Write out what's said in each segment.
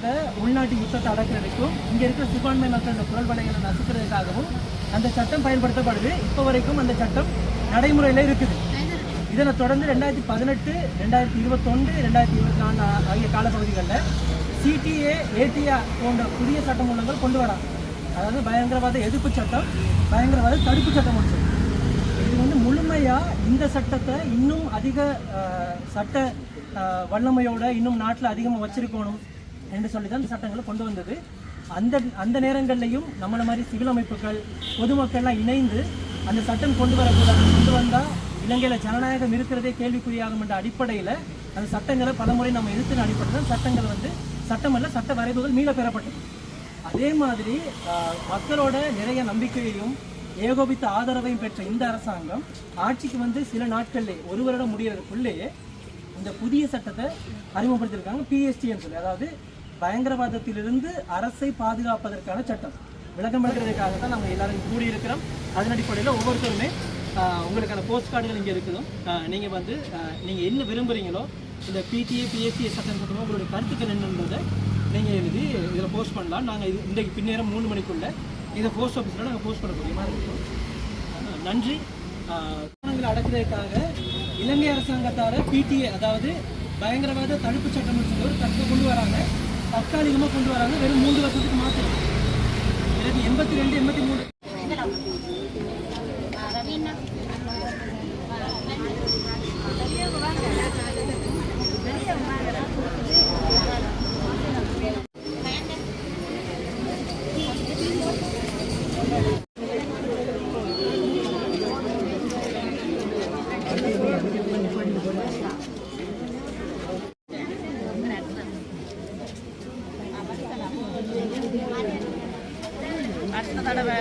நடந்த உள்நாட்டு யுத்தத்தை அடக்கிறதுக்கும் இங்கே இருக்கிற சிறுபான்மை மக்களோட குரல் வலைகளை நசுக்கிறதுக்காகவும் அந்த சட்டம் பயன்படுத்தப்படுது. இப்போ வரைக்கும் அந்த சட்டம் நடைமுறையில் இருக்குது. இதனை தொடர்ந்து 2018, 2021, 2024 ஆகிய காலப்பகுதிகளில் சிடிஏ, ஏடிஆர் போன்ற புதிய சட்ட மூலங்கள் கொண்டு வராங்க. அதாவது பயங்கரவாத எதிர்ப்பு சட்டம், பயங்கரவாத தடுப்பு சட்டம் ஒன்று. இது வந்து முழுமையாக இந்த சட்டத்தை இன்னும் அதிக சட்ட வல்லமையோட இன்னும் நாட்டில் அதிகமாக வச்சிருக்கணும் என்று சொல்லி தான் இந்த சட்டங்களை கொண்டு வந்தது. அந்த நேரங்கள்லையும் நம்மளை மாதிரி சிவில் அமைப்புகள், பொதுமக்கள்லாம் இணைந்து அந்த சட்டம் கொண்டு வந்தால் இலங்கையில் ஜனநாயகம் இருக்கிறதே கேள்விக்குறியாகும் என்ற அடிப்படையில் அந்த சட்டங்களை பலமுறை நம்ம எதிர்த்து அடிப்படையில் சட்டங்கள் வந்து சட்டமல்ல சட்ட வரைவுகள் மீள பெறப்பட்டது. அதே மாதிரி மக்களோட நிறைய நம்பிக்கையையும் ஏகோபித்த ஆதரவையும் பெற்ற இந்த அரசாங்கம் ஆட்சிக்கு வந்து சில நாட்கள்லேயே, ஒரு வருடம் முடிகிறதுக்குள்ளேயே இந்த புதிய சட்டத்தை அறிமுகப்படுத்தியிருக்காங்க. பிஎஸ்டின்னு சொல்லி, அதாவது பயங்கரவாதத்திலிருந்து அரசை பாதுகாப்பதற்கான சட்டம். விளக்கம் எடுக்கிறதுக்காக தான் நம்ம எல்லாரும் கூடியிருக்கிறோம். அதன் அடிப்படையில் ஒவ்வொருத்தருமே உங்களுக்கான போஸ்ட் கார்டுகள் இங்கே இருக்குதும். நீங்கள் வந்து நீங்கள் என்ன விரும்புகிறீங்களோ இந்த பிடிஏ, பிஎஸ்டிஏ சட்டம் சட்டமாக உங்களுடைய கருத்துக்கள் என்னன்றதை நீங்கள் எழுதி இதில் போஸ்ட் பண்ணலாம். நாங்கள் இன்றைக்கு பின்னேரம் 3 மணிக்குள்ளே இதை போஸ்ட் ஆஃபீஸில் நாங்கள் போஸ்ட் பண்ணக்கூடிய மாதிரி இருக்கோம். நன்றி. அடக்கிறதுக்காக இலங்கை அரசாங்கத்தால் பிடிஏ, அதாவது பயங்கரவாத தடுப்பு சட்டம் சொல்லி ஒரு சட்டத்தை கொண்டு வராங்க. தற்காலிகமாக கொண்டு வராங்க. வெறும் 3 வருஷத்துக்கு மாற்றம். 82, 83 அடுத்த தடவை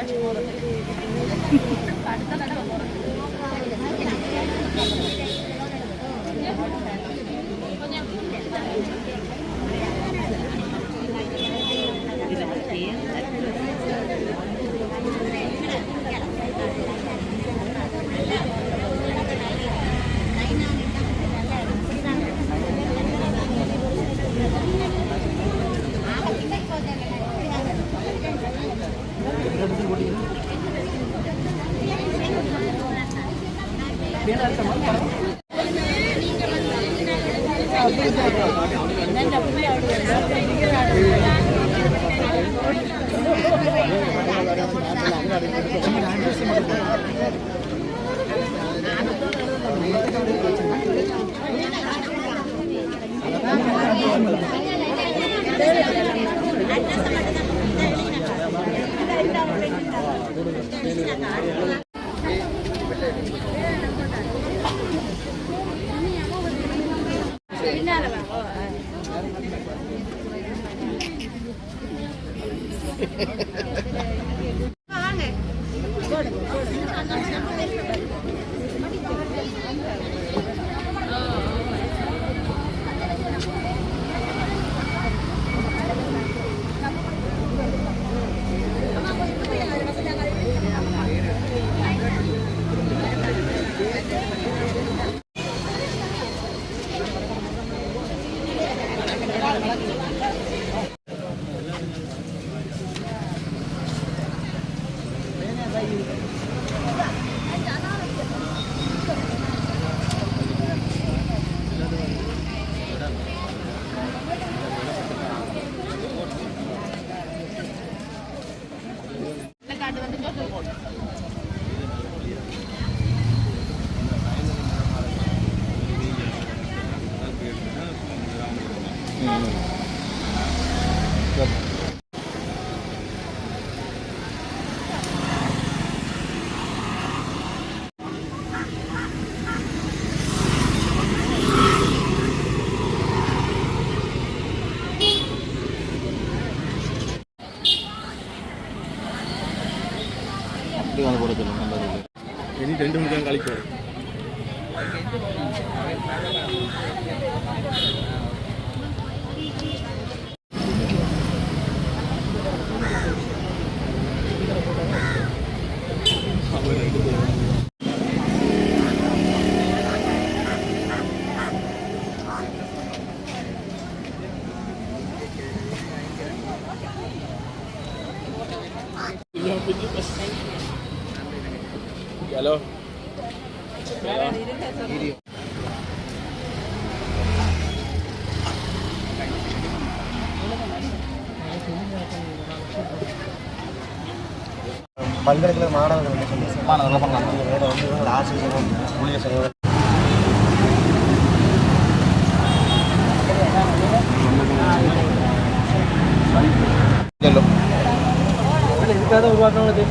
ஹலோ பல்கலைக்கழக மாணவர்கள் என்ன சொல்லுங்கள் மாணவர்கள் பண்ணலாம் வேறு வந்து இவங்க ஆசிரியர்கள் ஊழியர் செய்வாங்க இதுக்காக உருவாக்குறது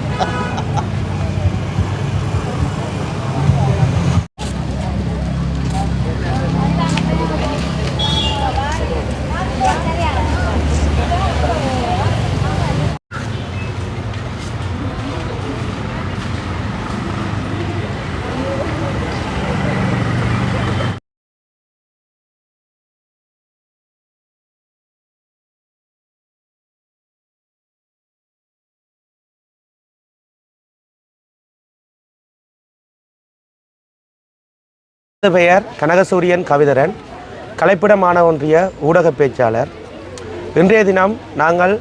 பெயர் கனகசூரியன் கவிதரன், கலைப்பிட மாணவ ஒன்றிய ஊடக பேச்சாளர். இன்றைய தினம் நாங்கள்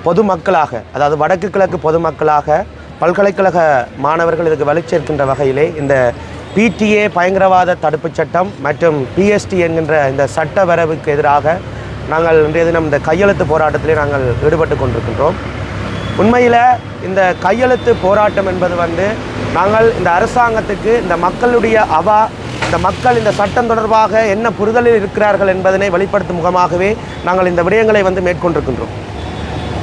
பொதுமக்களாக, அதாவது வடக்கு கிழக்கு பொதுமக்களாக பல்கலைக்கழக மாணவர்கள் இதுக்கு வலுச்சேர்க்கின்ற வகையிலே இந்த PTA பயங்கரவாத தடுப்புச் சட்டம் மற்றும் PST என்கின்ற இந்த சட்ட வரவுக்கு எதிராக நாங்கள் இன்றைய தினம் இந்த கையெழுத்து போராட்டத்திலே நாங்கள் ஈடுபட்டு கொண்டிருக்கின்றோம். உண்மையில் இந்த கையெழுத்து போராட்டம் என்பது நாங்கள் இந்த அரசாங்கத்துக்கு இந்த மக்களுடைய இந்த மக்கள் இந்த சட்டம் தொடர்பாக என்ன புரிதலில் இருக்கிறார்கள் என்பதனை வெளிப்படுத்தும் முகமாகவே நாங்கள் இந்த விடயங்களை மேற்கொண்டிருக்கின்றோம்.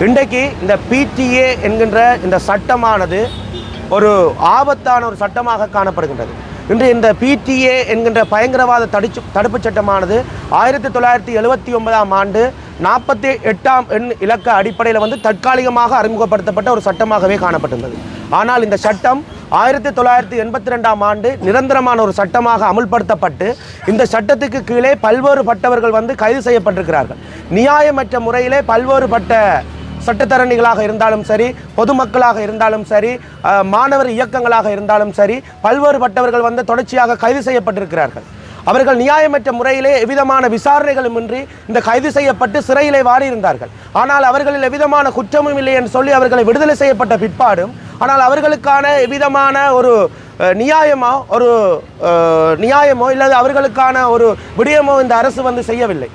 இன்றைக்கு இந்த PTA என்கின்ற இந்த சட்டமானது ஒரு ஆபத்தான ஒரு சட்டமாக காணப்படுகின்றது. இன்று இந்த PTA என்கின்ற பயங்கரவாத தடுப்புச் சட்டமானது 1979ஆம் ஆண்டு 48ஆம் எண் இலக்க அடிப்படையில் தற்காலிகமாக அறிமுகப்படுத்தப்பட்ட ஒரு சட்டமாகவே காணப்பட்டிருந்தது. ஆனால் இந்த சட்டம் 1982ஆம் ஆண்டு நிரந்தரமான ஒரு சட்டமாக அமுல்படுத்தப்பட்டு இந்த சட்டத்துக்கு கீழே பல்வேறுபட்டவர்கள் கைது செய்யப்பட்டிருக்கிறார்கள். நியாயமற்ற முறையிலே பல்வேறுபட்ட சட்டத்தரணிகளாக இருந்தாலும் சரி, பொதுமக்களாக இருந்தாலும் சரி, மாணவர் இயக்கங்களாக இருந்தாலும் சரி, பல்வேறுபட்டவர்கள் தொடர்ச்சியாக கைது செய்யப்பட்டிருக்கிறார்கள். அவர்கள் நியாயமற்ற முறையிலே எவ்விதமான விசாரணைகளுமின்றி இந்த கைது செய்யப்பட்டு சிறையிலே வாடியிருந்தார்கள். ஆனால் அவர்களில் எவ்விதமான குற்றமும் இல்லை என்று சொல்லி அவர்களை விடுதலை செய்யப்பட்ட பிற்பாடும் ஆனால் அவர்களுக்கான எவ்விதமான ஒரு நியாயமோ இல்லது அவர்களுக்கான ஒரு விடயமோ இந்த அரசு செய்யவில்லை.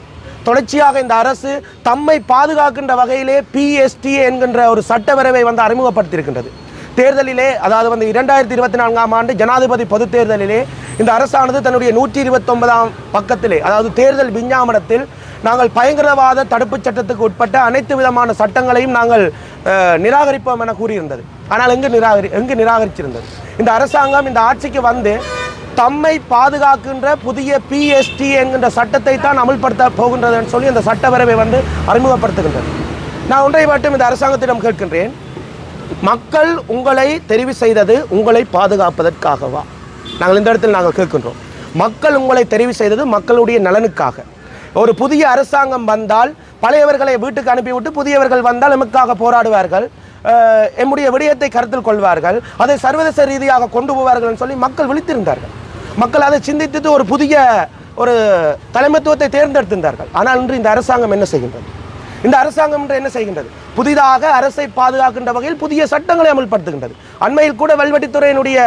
தொடர்ச்சியாக இந்த அரசு தம்மை பாதுகாக்கின்ற வகையிலே PST என்கின்ற ஒரு சட்டவரவை அறிமுகப்படுத்தியிருக்கின்றது. தேர்தலிலே, அதாவது 2024ஆம் ஆண்டு ஜனாதிபதி பொதுத் தேர்தலிலே இந்த அரசானது தன்னுடைய 129ஆம் பக்கத்திலே, அதாவது தேர்தல் விஞ்ஞாபனத்தில் நாங்கள் பயங்கரவாத தடுப்புச் சட்டத்துக்கு உட்பட்ட அனைத்து விதமான சட்டங்களையும் நாங்கள் நிராகரிப்போம் என கூறியிருந்தது. ஆனால் எங்கு நிராகரிச்சிருந்தது? இந்த அரசாங்கம் இந்த ஆட்சிக்கு தம்மை பாதுகாக்கின்ற புதிய PST என்கின்ற சட்டத்தை தான் அமல்படுத்த போகின்றதுன்னு சொல்லி இந்த சட்டவரவை அறிமுகப்படுத்துகின்றது. நான் ஒன்றை மட்டும் இந்த அரசாங்கத்திடம் கேட்கின்றேன். மக்கள் உங்களை தெரிவு செய்தது உங்களை பாதுகாப்பதற்காகவா? நாங்கள் இந்த இடத்தில் நாங்கள் கேட்கின்றோம். மக்கள் உங்களை தெரிவு செய்தது மக்களுடைய நலனுக்காக. ஒரு புதிய அரசாங்கம் வந்தால் பழையவர்களை வீட்டுக்கு அனுப்பிவிட்டு புதியவர்கள் வந்தால் எமக்காக போராடுவார்கள், எம்முடைய விடயத்தை கருத்தில் கொள்வார்கள், அதை சர்வதேச ரீதியாக கொண்டு போவார்கள் சொல்லி மக்கள் விழித்திருந்தார்கள். மக்கள் அதை சிந்தித்து ஒரு புதிய ஒரு தலைமைத்துவத்தை தேர்ந்தெடுத்திருந்தார்கள். ஆனால் இன்று இந்த அரசாங்கம் என்ன செய்கின்றது? இந்த அரசாங்கம் என்ன செய்கின்றது? புதிதாக அரசை பாதுகாக்கின்ற வகையில் புதிய சட்டங்களை அமல்படுத்துகின்றது. அண்மையில் கூட வல்வெட்டித்துறையினுடைய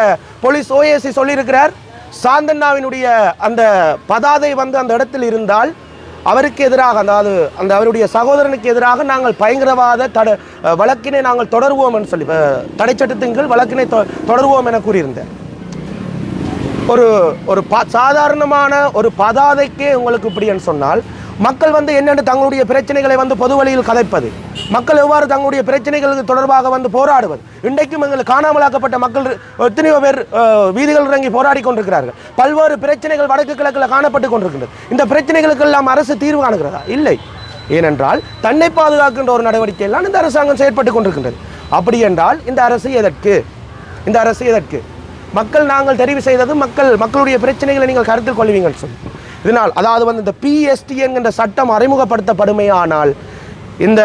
போலீஸ் OAC சொல்லியிருக்கிறார், சாந்தண்ணாவினுடைய அந்த பதாதை அந்த இடத்தில் இருந்தால் அவருக்கு எதிராக, அதாவது அவருடைய சகோதரனுக்கு எதிராக நாங்கள் பயங்கரவாத வழக்கினை நாங்கள் தொடருவோம் என்று சொல்லி தடை சட்டத்தின் கீழ் வழக்கினை தொடருவோம் என கூறியிருந்தார். ஒரு சாதாரணமான ஒரு பதாதைக்கே உங்களுக்கு இப்படின்னு சொன்னால் மக்கள் என்னென்று தங்களுடைய பிரச்சனைகளை பொது வழியில் கதைப்பது, மக்கள் எவ்வாறு தங்களுடைய பிரச்சனைகளுக்கு தொடர்பாக போராடுவது. இன்றைக்கும் எங்களுக்கு காணாமலாக்கப்பட்ட மக்கள் எத்தனையோ பேர் வீதிகள் இறங்கி போராடி கொண்டிருக்கிறார்கள். பல்வேறு பிரச்சனைகள் வடக்கு கிழக்கில் காணப்பட்டு கொண்டிருக்கின்றது. இந்த பிரச்சனைகளுக்கெல்லாம் அரசு தீர்வு காணுகிறதா? இல்லை. ஏனென்றால் தன்னை பாதுகாக்கின்ற ஒரு நடவடிக்கையெல்லாம் இந்த அரசாங்கம் செயற்பட்டு கொண்டிருக்கின்றது. அப்படி என்றால் இந்த அரசு எதற்கு? மக்கள் நாங்கள் தெரிவு செய்தது மக்களுடைய பிரச்சனைகளை நீங்கள் கருத்தில் கொள்வீங்கன்னு சொல்லி இதனால், அதாவது இந்த PST என்கின்ற சட்டம் அறிமுகப்படுத்தப்படுமையானால் இந்த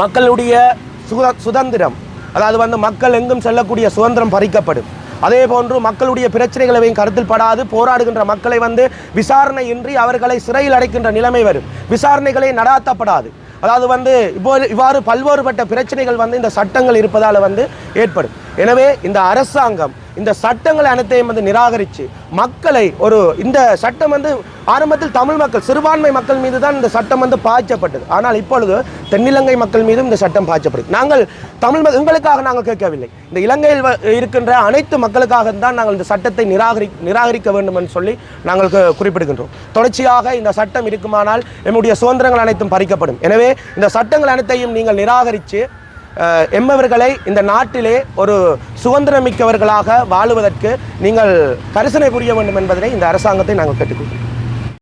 மக்களுடைய சுதந்திரம், அதாவது மக்கள் எங்கும் செல்லக்கூடிய சுதந்திரம் பறிக்கப்படும். அதே போன்று மக்களுடைய பிரச்சனைகளையும் கருத்தில் படாது போராடுகின்ற மக்களை விசாரணை இன்றி அவர்களை சிறையில் அடைக்கின்ற நிலைமை வரும். விசாரணைகளை நடாத்தப்படாது. அதாவது வந்து இவ்வாறு பல்வேறுபட்ட பிரச்சனைகள் வந்து இந்த சட்டங்கள் இருப்பதால் வந்து ஏற்படும். எனவே இந்த அரசாங்கம் இந்த சட்டங்களை அனைத்தையும் வந்து நிராகரித்து மக்களை இந்த சட்டம் வந்து ஆரம்பத்தில் தமிழ் மக்கள் சிறுபான்மை மக்கள் மீது தான் இந்த சட்டம் வந்து பாய்ச்சப்பட்டது. ஆனால் இப்பொழுது தென்னிலங்கை மக்கள் மீதும் இந்த சட்டம் பாய்ச்சப்படுது. நாங்கள் எங்களுக்காக நாங்கள் கேட்கவில்லை, இந்த இலங்கையில் இருக்கின்ற அனைத்து மக்களுக்காக தான் நாங்கள் இந்த சட்டத்தை நிராகரிக்க வேண்டும் என்று சொல்லி நாங்கள் குறிப்பிடுகின்றோம். தொடர்ச்சியாக இந்த சட்டம் இருக்குமானால் நம்முடைய சுதந்திரங்கள் அனைத்தும் பறிக்கப்படும். எனவே இந்த சட்டங்கள் அனைத்தையும் நீங்கள் நிராகரித்து எம்மவர்களை இந்த நாட்டிலே ஒரு சுதந்திரமிக்கவர்களாக வாழுவதற்கு நீங்கள் கரிசனை புரிய வேண்டும் என்பதனை இந்த அரசாங்கத்தை நாங்கள் கேட்டுக்கொள்கிறோம்.